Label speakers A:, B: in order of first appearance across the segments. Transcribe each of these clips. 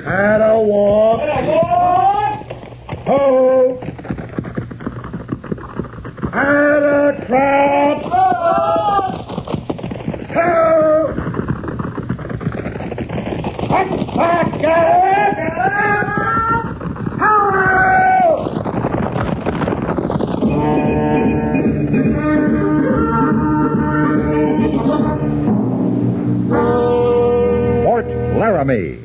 A: Had a walk. Ho! Had a trap. Ho! Back,
B: Fort Laramie.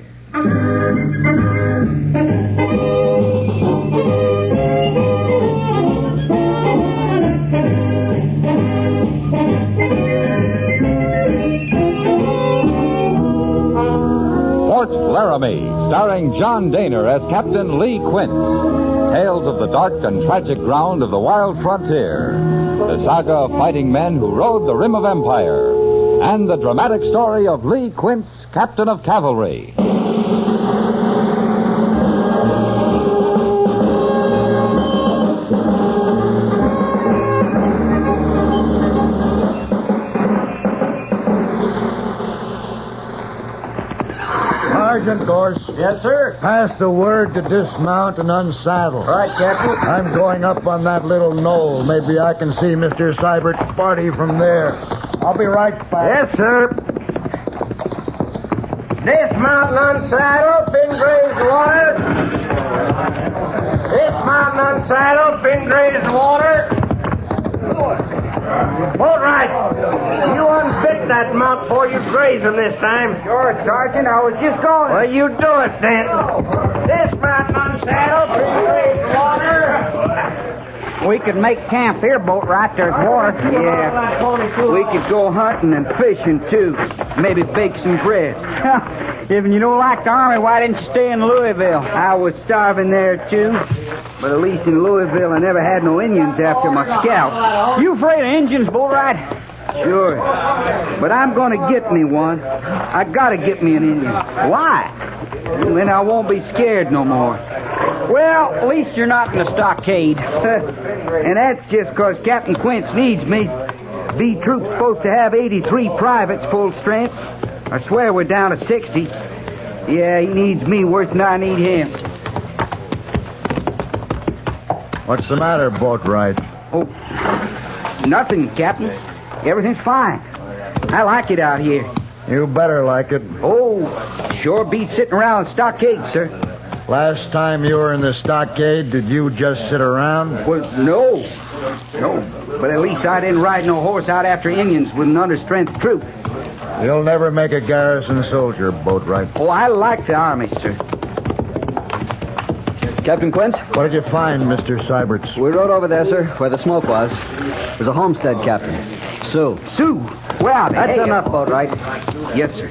B: Fort Laramie, starring John Dehner as Captain Lee Quince. Tales of the dark and tragic ground of the wild frontier. The saga of fighting men who rode the rim of empire. And the dramatic story of Lee Quince, captain of cavalry.
A: Sergeant Gorse.
C: Yes, sir.
A: Pass the word to dismount and unsaddle.
C: All right, Captain.
A: I'm going up on that little knoll. Maybe I can see Mr. Seiberts' party from there. I'll be right back.
C: Yes, sir. Dismount and unsaddle, fin graze water. Dismount and unsaddle, fin graze water. Boatwright, you unfit that mount before you graze him this time.
D: Sure, Sergeant. I was just going.
C: Well, you do it then. Dismount and unsaddle, fin graze water.
D: We could make camp here, Boatwright. There's water. Yeah. We could go hunting and fishing, too. Maybe bake some bread. If you don't like the Army, why didn't you stay in Louisville? I was starving there, too. But at least in Louisville, I never had no Indians after my scalp. You afraid of Indians, Boatwright? Sure. But I'm going to get me one. I got to get me an Indian. Why? Then I won't be scared no more. Well, at least you're not in the stockade. And that's just because Captain Quince needs me. B Troop's supposed to have 83 privates full strength. I swear we're down to 60. Yeah, he needs me worse than I need him.
A: What's the matter, Boatwright?
D: Oh, nothing, Captain. Everything's fine. I like it out here.
A: You better like it.
D: Oh, sure beats sitting around the stockade, sir.
A: Last time you were in the stockade, did you just sit around?
D: Well, no. No, but at least I didn't ride no horse out after Indians with an understrength troop.
A: You'll never make a garrison soldier, Boatwright.
D: Oh, I like the Army, sir.
E: Captain Quince?
A: What did you find, Mr. Seiberts?
E: We rode over there, sir, where the smoke was. There's a homestead, Captain. Sue.
D: Sue? Where are they?
E: That's
D: Hey,
E: enough, Boatwright.
D: Yes, sir.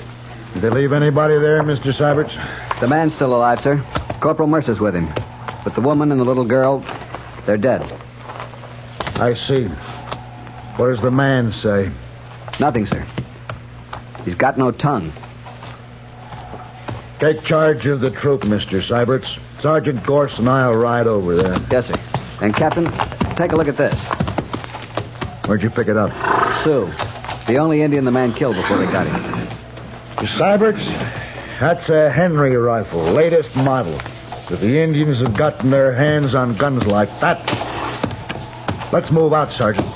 A: Did they leave anybody there, Mr. Seiberts?
E: The man's still alive, sir. Corporal Mercer's with him. But the woman and the little girl, they're dead.
A: I see. What does the man say?
E: Nothing, sir. He's got no tongue.
A: Take charge of the troop, Mr. Seiberts. Sergeant Gorse and I'll ride over there.
E: Yes, sir. And, Captain, take a look at this.
A: Where'd you pick it up?
E: Sue. The only Indian the man killed before they got him.
A: Mr. Seiberts, that's a Henry rifle, latest model. If the Indians have gotten their hands on guns like that... Let's move out, Sergeant.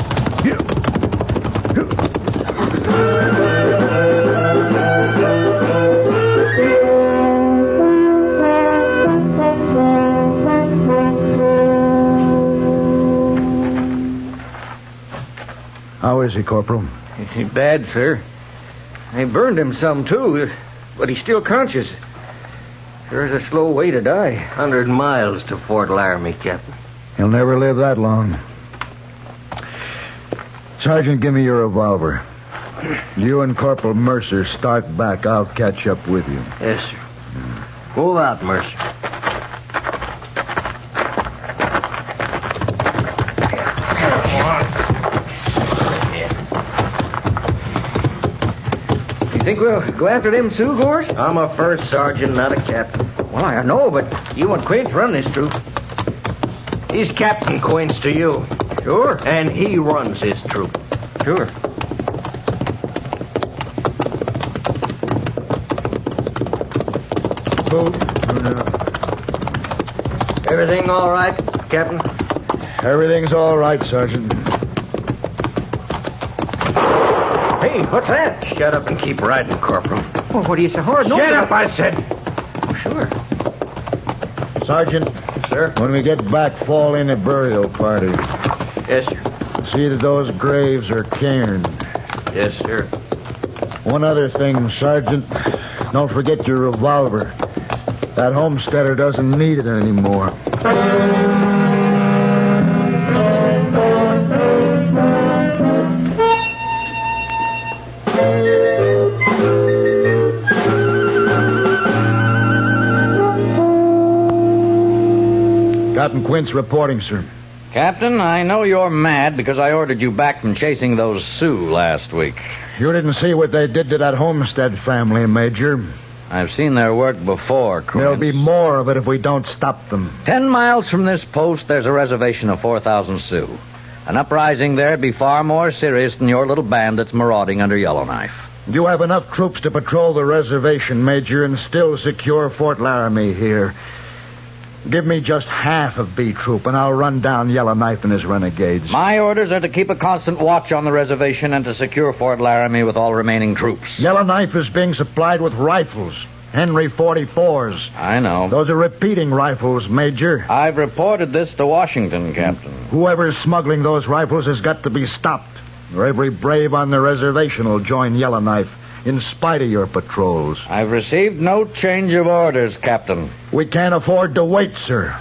A: How is he, Corporal?
C: Bad, sir. They burned him some, too, but he's still conscious. There's a slow way to die. 100 miles to Fort Laramie, Captain.
A: He'll never live that long. Sergeant, give me your revolver. You and Corporal Mercer start back. I'll catch up with you.
C: Yes, sir. Move out, Mercer. You think we'll go after them Sioux, Gorse? I'm a first sergeant, not a captain. Well, I know, but you and Quince run this troop. He's Captain Quince to you. Sure. And he runs this troop. Sure.
A: boot.
C: Everything all right, Captain?
A: Everything's all right, Sergeant.
C: Hey, what's that? Shut up and keep riding, Corporal.
D: Well, what do you say? Hard? No,
C: Shut up, I said. Oh, sure.
A: Sergeant.
C: Sir?
A: When we get back, fall in a burial party.
C: Yes, sir.
A: See that those graves are cairned.
C: Yes, sir.
A: One other thing, Sergeant. Don't forget your revolver. That homesteader doesn't need it anymore. Captain Quince reporting, sir.
F: Captain, I know you're mad because I ordered you back from chasing those Sioux last week.
A: You didn't see what they did to that Homestead family, Major.
F: I've seen their work before, Quince.
A: There'll be more of it if we don't stop them.
F: 10 miles from this post, there's a reservation of 4,000 Sioux. An uprising there'd be far more serious than your little band that's marauding under Yellowknife.
A: You have enough troops to patrol the reservation, Major, and still secure Fort Laramie here. Give me just half of B Troop, and I'll run down Yellowknife and his renegades.
F: My orders are to keep a constant watch on the reservation and to secure Fort Laramie with all remaining troops.
A: Yellowknife is being supplied with rifles. Henry 44s.
F: I know.
A: Those are repeating rifles, Major.
F: I've reported this to Washington, Captain.
A: Whoever's smuggling those rifles has got to be stopped, or every brave on the reservation will join Yellowknife, in spite of your patrols.
F: I've received no change of orders, Captain.
A: We can't afford to wait, sir.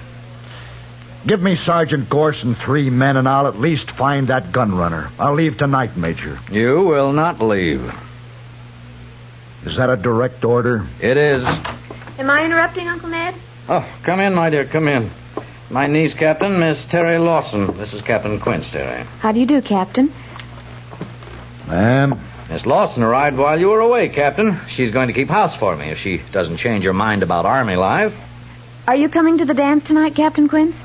A: Give me Sergeant Gorse and 3 men, and I'll at least find that gun runner. I'll leave tonight, Major.
F: You will not leave.
A: Is that a direct order?
F: It is.
G: Am I interrupting, Uncle Ned?
F: Oh, come in, my dear, come in. My niece, Captain, Miss Terry Lawson. This is Captain Quince, Terry.
G: How do you do, Captain?
A: Ma'am?
F: Miss Lawson arrived while you were away, Captain. She's going to keep house for me if she doesn't change her mind about Army life.
G: Are you coming to the dance tonight, Captain Quince?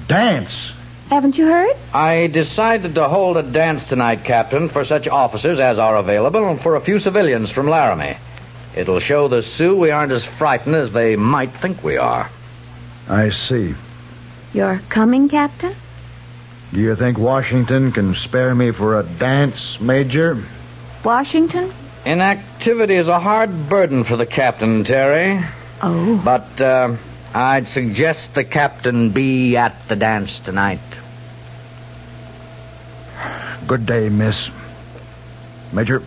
A: Dance?
G: Haven't you heard?
F: I decided to hold a dance tonight, Captain, for such officers as are available and for a few civilians from Laramie. It'll show the Sioux we aren't as frightened as they might think we are.
A: I see.
G: You're coming, Captain?
A: Do you think Washington can spare me for a dance, Major?
G: Washington?
F: Inactivity is a hard burden for the captain, Terry.
G: Oh.
F: But I'd suggest the captain be at the dance tonight.
A: Good day, miss. Major.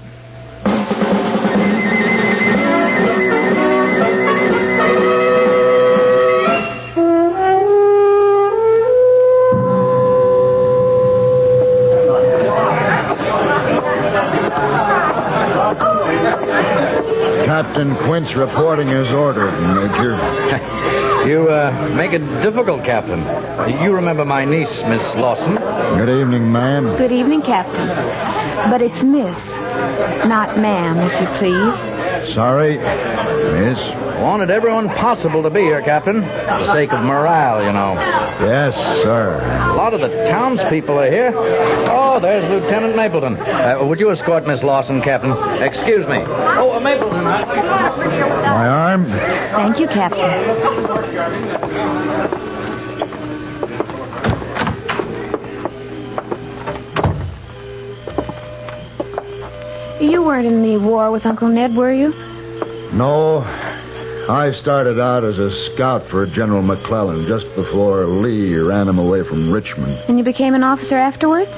A: Captain Quince reporting as ordered, Major.
F: You make it difficult, Captain. You remember my niece, Miss Lawson.
A: Good evening, ma'am.
G: Good evening, Captain. But it's Miss, not ma'am, if you please.
A: Sorry, miss.
F: Wanted everyone possible to be here, Captain. For the sake of morale, you know.
A: Yes, sir.
F: A lot of the townspeople are here. Oh, there's Lieutenant Mapleton. Would you escort Miss Lawson, Captain? Excuse me. Oh, Mapleton.
A: My arm?
G: Thank you, Captain. You weren't in the war with Uncle Ned, were you?
A: No. I started out as a scout for General McClellan just before Lee ran him away from Richmond.
G: And you became an officer afterwards?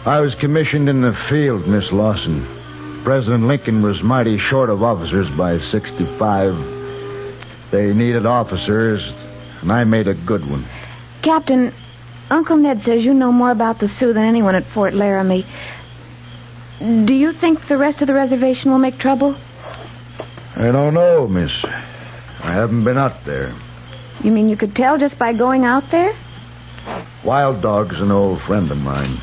A: I was commissioned in the field, Miss Lawson. President Lincoln was mighty short of officers by 65. They needed officers, and I made a good one.
G: Captain, Uncle Ned says you know more about the Sioux than anyone at Fort Laramie. Do you think the rest of the reservation will make trouble?
A: I don't know, miss. I haven't been out there.
G: You mean you could tell just by going out there?
A: Wild Dog's an old friend of mine.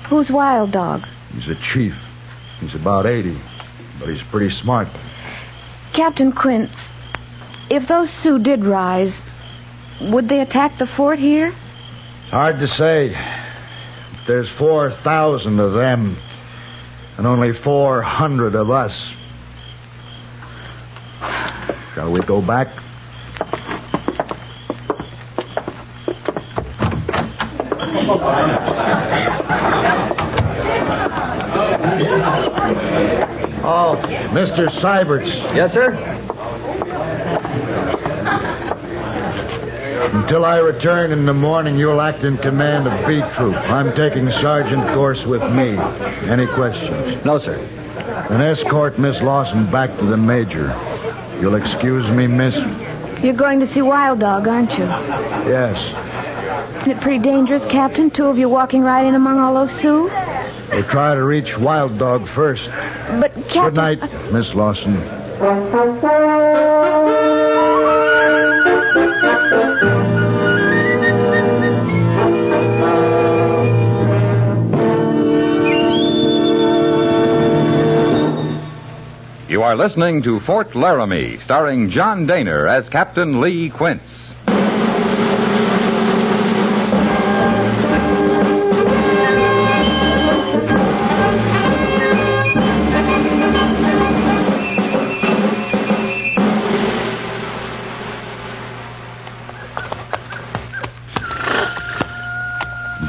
G: Who's Wild Dog?
A: He's a chief. He's about 80, but he's pretty smart.
G: Captain Quince, if those Sioux did rise, would they attack the fort here?
A: It's hard to say. There's 4,000 of them, and only 400 of us. Shall we go back? Oh, Mr. Seiberts.
C: Yes, sir?
A: Until I return in the morning, you'll act in command of B Troop. I'm taking Sergeant Gorse with me. Any questions?
E: No, sir.
A: Then escort Miss Lawson back to the Major. You'll excuse me, miss?
G: You're going to see Wild Dog, aren't you?
A: Yes.
G: Isn't it pretty dangerous, Captain? Two of you walking right in among all those Sioux?
A: We'll try to reach Wild Dog first.
G: But, Captain...
A: Good night, Miss Lawson.
B: You are listening to Fort Laramie, starring John Dehner as Captain Lee Quince.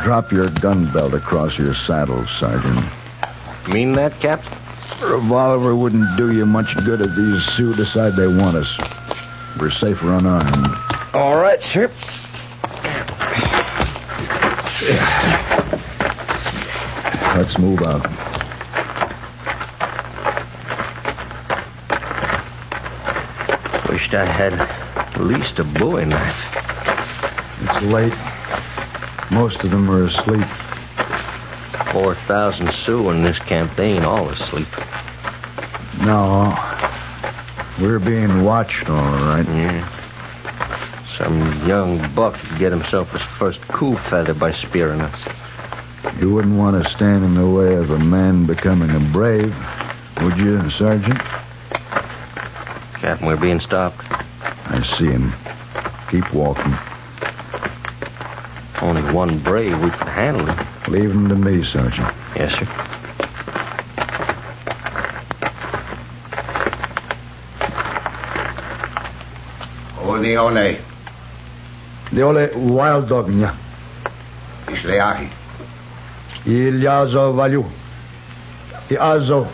A: Drop your gun belt across your saddle, Sergeant.
C: Mean that, Captain?
A: A revolver wouldn't do you much good if these Sioux decide they want us. We're safer unarmed.
C: All right, sir.
A: Let's move out.
C: Wished I had at least a bowie knife.
A: It's late. Most of them are asleep.
C: 4,000 Sioux in this camp. They ain't all asleep.
A: No. We're being watched, all right.
C: Yeah. Some young buck could get himself his first coup feather by spearing us.
A: You wouldn't want to stand in the way of a man becoming a brave, would you, Sergeant?
C: Captain, we're being stopped.
A: I see him. Keep walking.
C: Only one brave. We can handle him.
A: Leave him to me, Sergeant.
C: Yes, sir.
H: Odione.
A: The ole Wild Dog, nya.
H: Isleahi.
A: Ilyazo Valю. Iazo.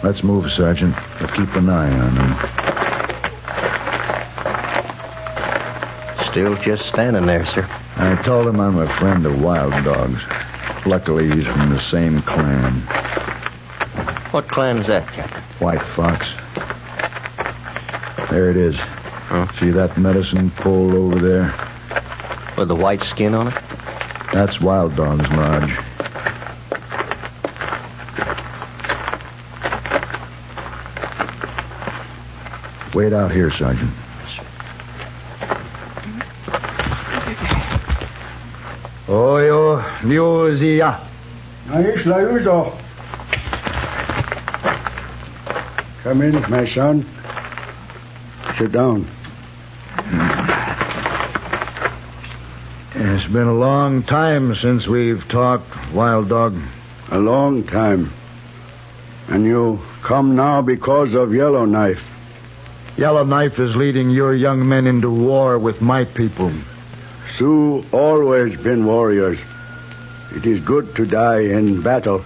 A: Let's move, Sergeant. But keep an eye on him.
C: Still just standing there, sir.
A: I told him I'm a friend of Wild Dog's. Luckily, he's from the same clan.
C: What clan is that, Captain?
A: White Fox. There it is.
C: Huh?
A: See that medicine pole over there?
C: With the white skin on it?
A: That's Wild Dog's lodge. Wait out here, Sergeant. Oyo, Liuzia.
I: Come in, my son. Sit down.
A: It's been a long time since we've talked, Wild Dog.
I: A long time. And you come now because of Yellowknife.
A: Yellowknife is leading your young men into war with my people.
I: Sioux always been warriors. It is good to die in battle.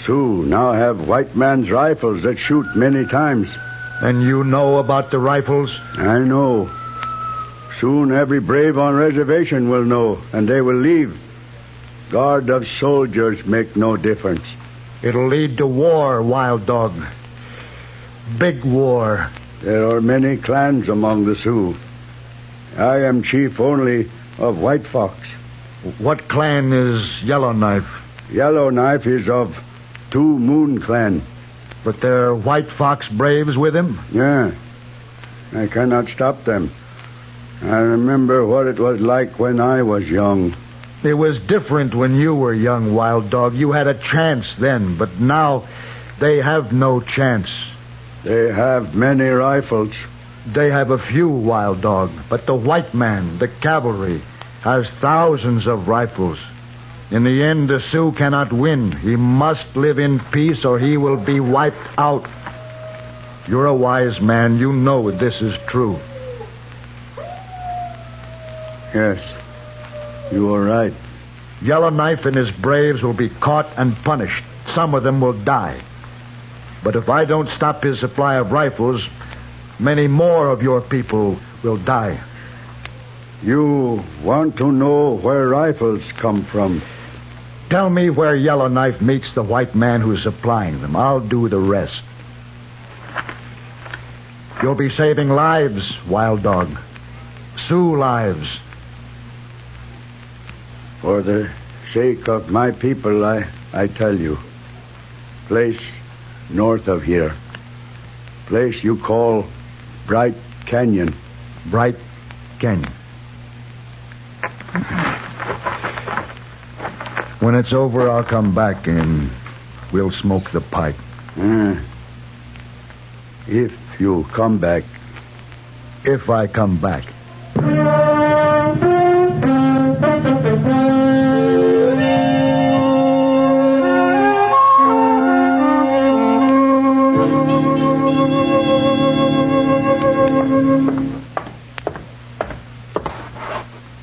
I: Sioux now have white man's rifles that shoot many times.
A: And you know about the rifles?
I: I know. Soon every brave on reservation will know, and they will leave. Guard of soldiers make no difference.
A: It'll lead to war, Wild Dog. Big war.
I: There are many clans among the Sioux. I am chief only of White Fox.
A: What clan is Yellowknife?
I: Yellowknife is of Two Moon Clan.
A: But there are White Fox braves with him?
I: Yeah. I cannot stop them. I remember what it was like when I was young.
A: It was different when you were young, Wild Dog. You had a chance then, but now they have no chance.
I: They have many rifles.
A: They have a few, Wild Dog, but the white man, the cavalry, has thousands of rifles. In the end, the Sioux cannot win. He must live in peace or he will be wiped out. You're a wise man. You know this is true.
I: Yes, you are right.
A: Yellowknife and his braves will be caught and punished. Some of them will die. But if I don't stop his supply of rifles, many more of your people will die.
I: You want to know where rifles come from?
A: Tell me where Yellowknife meets the white man who's supplying them. I'll do the rest. You'll be saving lives, Wild Dog. Sioux lives.
I: For the sake of my people, I tell you. Place north of here. Place you call Bright Canyon.
A: Bright Canyon. When it's over, I'll come back and we'll smoke the pipe.
I: If you come back.
A: If I come back.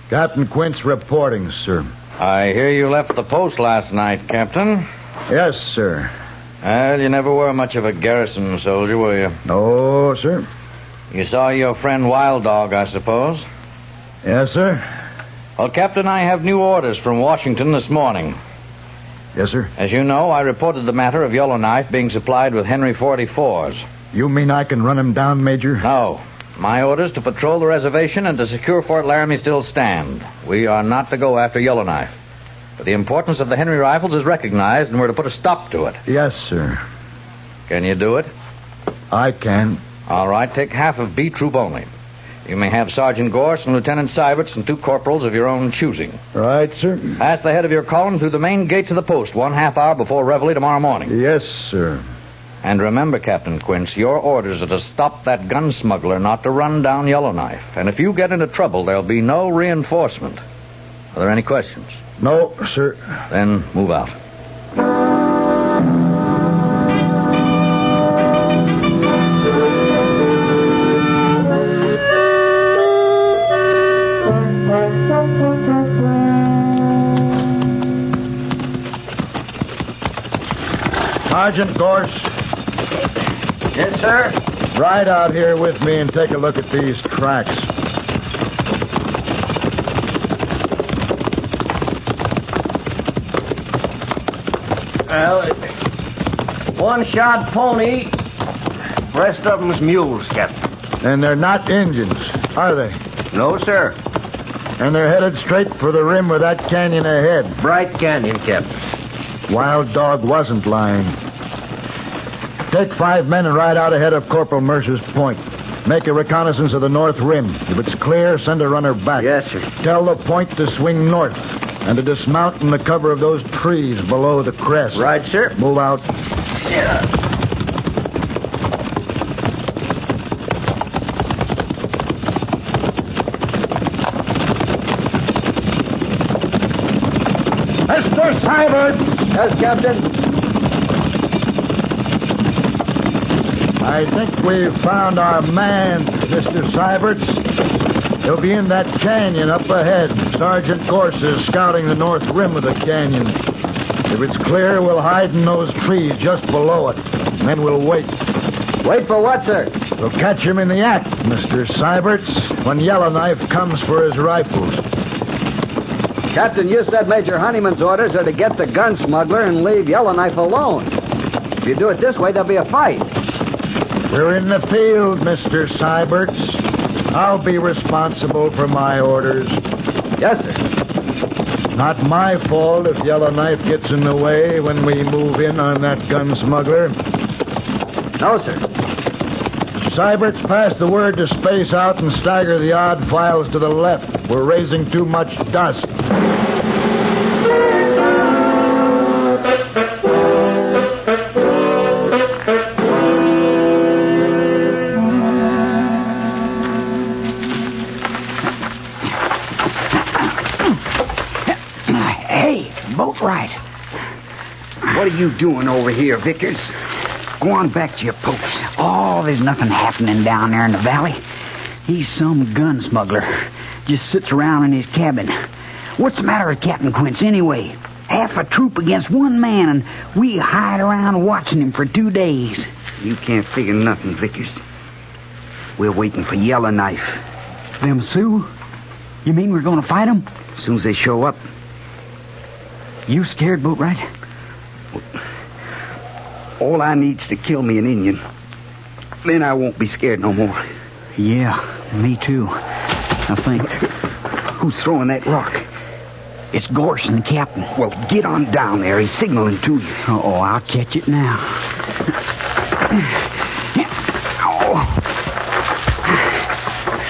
A: Captain Quince reporting, sir.
F: I hear you left the post last night, Captain.
A: Yes, sir.
F: Well, you never were much of a garrison soldier, were you?
A: No, sir.
F: You saw your friend Wild Dog, I suppose?
A: Yes, sir.
F: Well, Captain, I have new orders from Washington this morning.
A: Yes, sir.
F: As you know, I reported the matter of Yellowknife being supplied with Henry 44s.
A: You mean I can run him down, Major?
F: No. My orders to patrol the reservation and to secure Fort Laramie still stand. We are not to go after Yellowknife. But the importance of the Henry rifles is recognized, and we're to put a stop to it.
A: Yes, sir.
F: Can you do it?
A: I can.
F: All right, take half of B Troop only. You may have Sergeant Gorse and Lieutenant Seiberts and 2 corporals of your own choosing.
A: Right, sir.
F: Pass the head of your column through the main gates of the post 1/2 hour before reveille tomorrow morning.
A: Yes, sir.
F: And remember, Captain Quince, your orders are to stop that gun smuggler, not to run down Yellowknife. And if you get into trouble, there'll be no reinforcement. Are there any questions?
A: No, sir.
F: Then move out.
A: Sergeant Gorse.
C: Yes, sir?
A: Ride out here with me and take a look at these tracks.
C: Well, one shod pony. Rest of them's mules, Captain.
A: And they're not Indians, are they?
C: No, sir.
A: And they're headed straight for the rim of that canyon ahead.
C: Bright Canyon, Captain.
A: Wild Dog wasn't lying. Take 5 men and ride out ahead of Corporal Mercer's point. Make a reconnaissance of the north rim. If it's clear, send a runner back.
C: Yes, sir.
A: Tell the point to swing north and to dismount in the cover of those trees below the crest.
C: Right, sir.
A: Move out.
C: Yeah.
A: Mr. Seiberts!
E: Yes, Captain.
A: I think we've found our man, Mr. Seiberts. He'll be in that canyon up ahead. Sergeant Gorse is scouting the north rim of the canyon. If it's clear, we'll hide in those trees just below it. And then we'll wait.
E: Wait for what, sir?
A: We'll catch him in the act, Mr. Seiberts, when Yellowknife comes for his rifles.
E: Captain, you said Major Honeyman's orders are to get the gun smuggler and leave Yellowknife alone. If you do it this way, there'll be a fight.
A: We're in the field, Mr. Seiberts. I'll be responsible for my orders.
E: Yes, sir.
A: Not my fault if Yellowknife gets in the way when we move in on that gun smuggler.
E: No, sir.
A: Seiberts, pass the word to space out and stagger the odd files to the left. We're raising too much dust.
D: Hey, Boatwright. What are you doing over here, Vickers? Go on back to your post. Oh, there's nothing happening down there in the valley. He's some gun smuggler. Just sits around in his cabin. What's the matter with Captain Quince, anyway? Half a troop against one man, and we hide around watching him for 2 days. You can't figure nothing, Vickers. We're waiting for Yellowknife. Them Sioux? You mean we're going to fight them? As soon as they show up. You scared, Boatwright? All I need's to kill me an Indian. Then I won't be scared no more. Yeah, me too. I think. Who's throwing that rock? It's Gorse and the captain. Well, get on down there. He's signaling to you. Oh, I'll catch it now.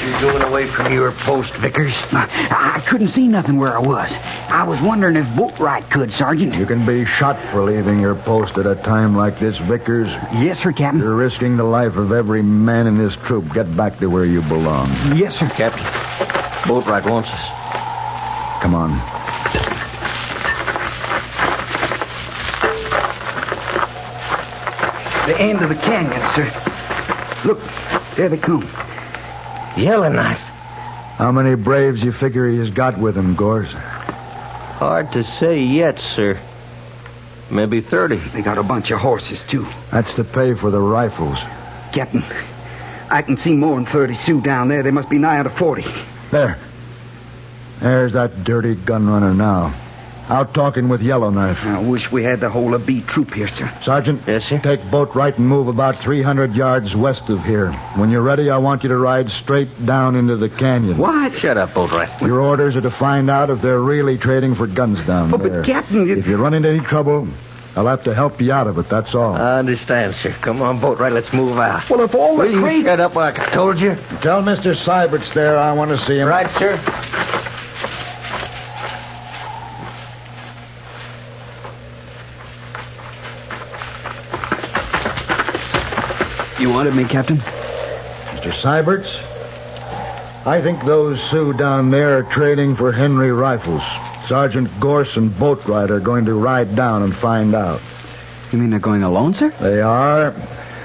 D: You're going away from your post, Vickers? I couldn't see nothing where I was. I was wondering if Boatwright could, Sergeant.
A: You can be shot for leaving your post at a time like this, Vickers.
D: Yes, sir, Captain.
A: You're risking the life of every man in this troop. Get back to where you belong.
D: Yes, sir.
C: Captain, Boatwright wants us.
A: Come on.
D: The end of the canyon, sir. Look, there they come.
C: Yellowknife.
A: How many braves you figure he's got with him, Gorse?
C: Hard to say yet, sir. Maybe 30.
D: They got a bunch of horses, too.
A: That's to pay for the rifles.
D: Captain, I can see more than 30 Sioux down there. They must be nigh to 40.
A: There. There's that dirty gun runner now. Out talking with Yellowknife.
D: I wish we had the whole of B troop here, sir.
A: Sergeant,
C: Yes, sir?
A: take Boatwright and move about 300 yards west of here. When you're ready, I want you to ride straight down into the canyon.
D: What?
C: Shut up, Boatwright.
A: Your orders are to find out if they're really trading for guns down there.
D: But, Captain...
A: If you run into any trouble, I'll have to help you out of it, that's all.
C: I understand, sir. Come on, Boatwright, let's move out.
D: Well, if all the
C: Will you shut up like I told you?
A: Tell Mr. Seiberts there I want to see him.
C: Right, sir.
D: You wanted me, Captain?
A: Mr. Seiberts, I think those Sioux down there are trading for Henry rifles. Sergeant Gorse and Boatwright are going to ride down and find out.
D: You mean they're going alone, sir?
A: They are.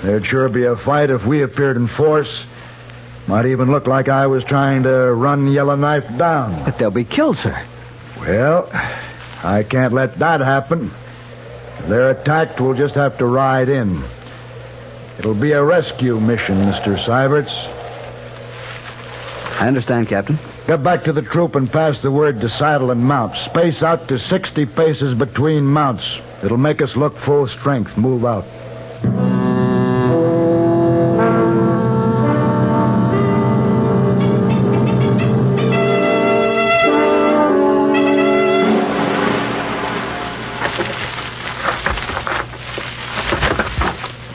A: There'd sure be a fight if we appeared in force. Might even look like I was trying to run Yellowknife down.
D: But they'll be killed, sir.
A: Well, I can't let that happen. If they're attacked, we'll just have to ride in. It'll be a rescue mission, Mr. Seiberts.
D: I understand, Captain.
A: Get back to the troop and pass the word to saddle and mount. Space out to 60 paces between mounts. It'll make us look full strength. Move out.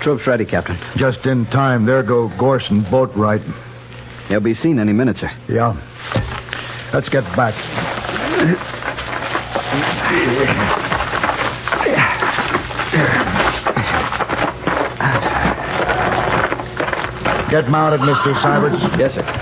D: Troop's ready, Captain.
A: Just in time. There go Gorse and Boatwright.
D: They'll be seen any minute, sir.
A: Yeah. Let's get back. Get mounted, Mr. Seiberts.
D: Yes, sir.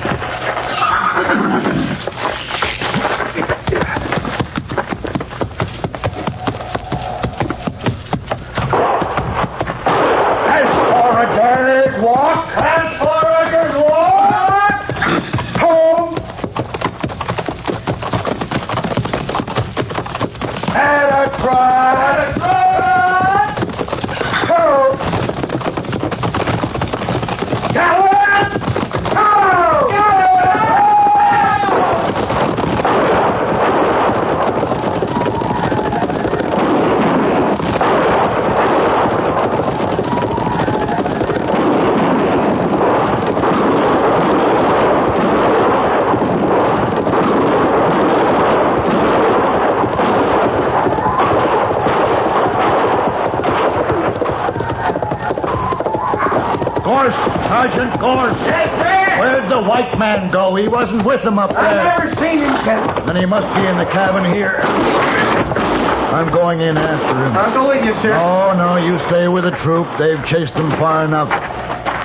A: Sergeant Gorse.
J: Yes, sir.
A: Where'd the white man go? He wasn't with them up there.
J: I've never seen him, Captain.
A: Then he must be in the cabin here. I'm going in after him.
J: I'll go with you, sir.
A: Oh, no, you stay with the troop. They've chased them far enough.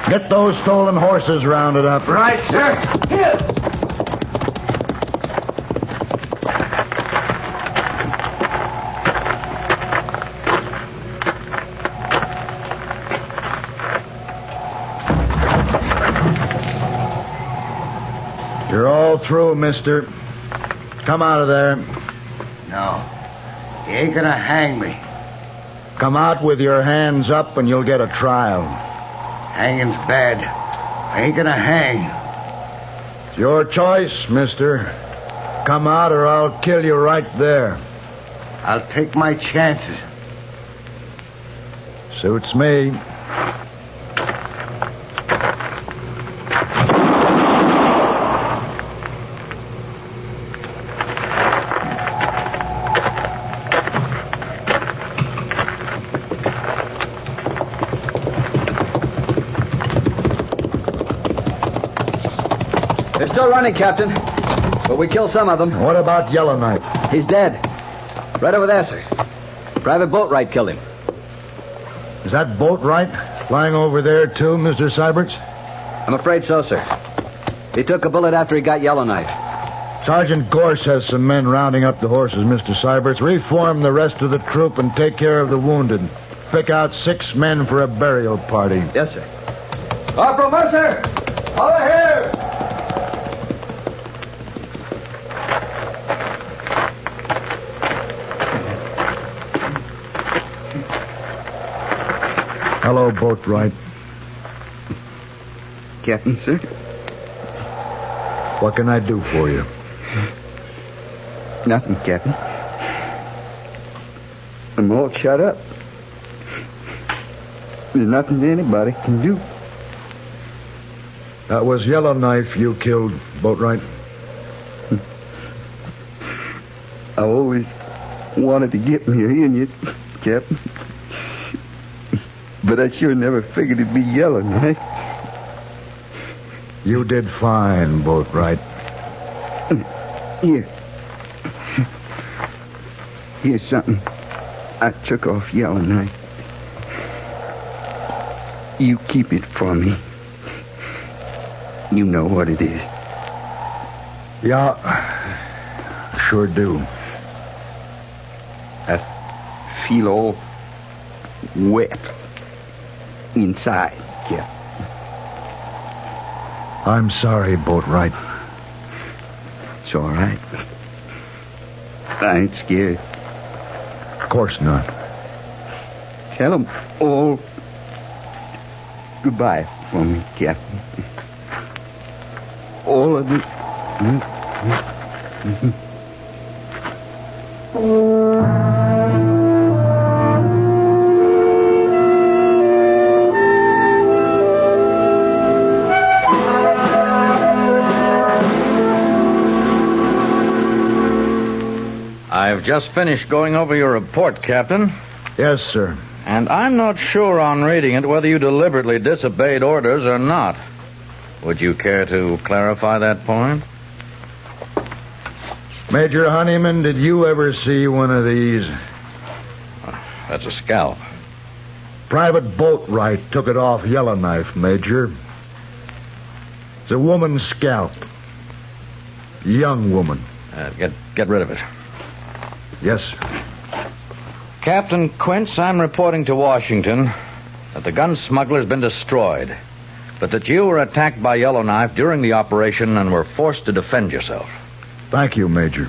A: Get those stolen horses rounded up.
J: Right, sir. Here.
A: You're all through, mister. Come out of there.
H: No. He ain't gonna hang me.
A: Come out with your hands up and you'll get a trial.
H: Hanging's bad. I ain't gonna hang.
A: It's your choice, mister. Come out or I'll kill you right there.
H: I'll take my chances.
A: Suits me.
E: They're still running, Captain. But we killed some of them.
A: What about Yellowknife?
E: He's dead. Right over there, sir. Private Boatwright killed him.
A: Is that Boatwright flying over there, too, Mr. Seiberts?
E: I'm afraid so, sir. He took a bullet after he got Yellowknife.
A: Sergeant Gorse has some men rounding up the horses, Mr. Seiberts. Reform the rest of the troop and take care of the wounded. Pick out 6 men for a burial party.
E: Yes, sir.
J: Corporal Mercer! Over here!
A: Hello, Boatwright.
D: Captain, sir?
A: What can I do for you?
D: Nothing, Captain. I'm all shut up. There's nothing anybody can do.
A: That was Yellowknife you killed, Boatwright.
D: I always wanted to get me in you, Captain. But I sure never figured it'd be Yellowknife.
A: You did fine, Boatwright.
D: Here. Here's something I took off Yellowknife. You keep it for me. You know what it is.
A: Yeah, sure do.
D: I feel all wet inside, Captain.
A: I'm sorry, Boatwright.
D: It's all right. I ain't scared.
A: Of course not.
D: Tell them all goodbye for me, Captain. All of it.
F: I've just finished going over your report, Captain.
A: Yes, sir.
F: And I'm not sure on reading it whether you deliberately disobeyed orders or not. Would you care to clarify that point?
A: Major Honeyman, did you ever see one of these?
F: That's a scalp.
A: Private Boatwright took it off Yellowknife, Major. It's a woman's scalp. A young woman.
F: Get rid of it.
A: Yes, sir.
F: Captain Quince, I'm reporting to Washington that the gun smuggler's been destroyed, but that you were attacked by Yellowknife during the operation and were forced to defend yourself.
A: Thank you, Major.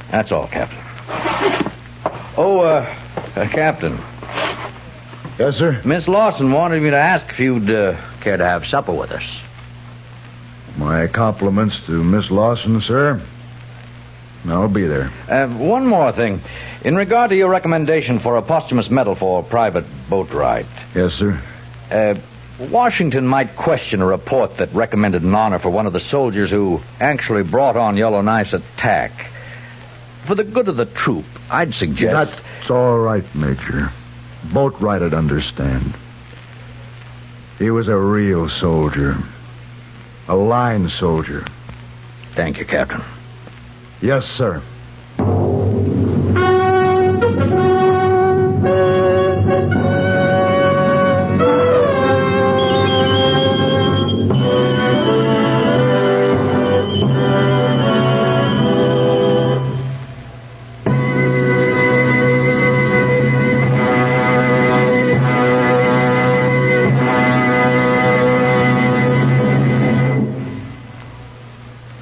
F: That's all, Captain. Captain.
A: Yes, sir?
F: Miss Lawson wanted me to ask if you'd care to have supper with us.
A: My compliments to Miss Lawson, sir. I'll be there.
F: One more thing. In regard to your recommendation for a posthumous medal for Private Boatwright.
A: Yes, sir.
F: Washington might question a report that recommended an honor for one of the soldiers who actually brought on Yellowknife's attack. For the good of the troop, I'd suggest...
A: That's all right, Major. Boatwright'd understand. He was a real soldier. A line soldier.
F: Thank you, Captain.
A: Yes, sir.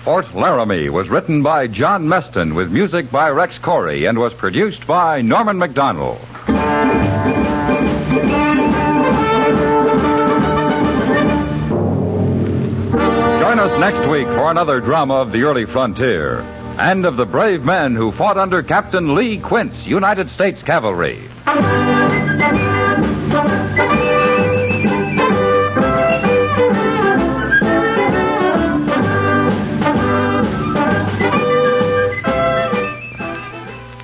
B: Fort Laramie was written by John Meston with music by Rex Corey and was produced by Norman Macdonnell. Join us next week for another drama of the early frontier and of the brave men who fought under Captain Lee Quince, United States Cavalry.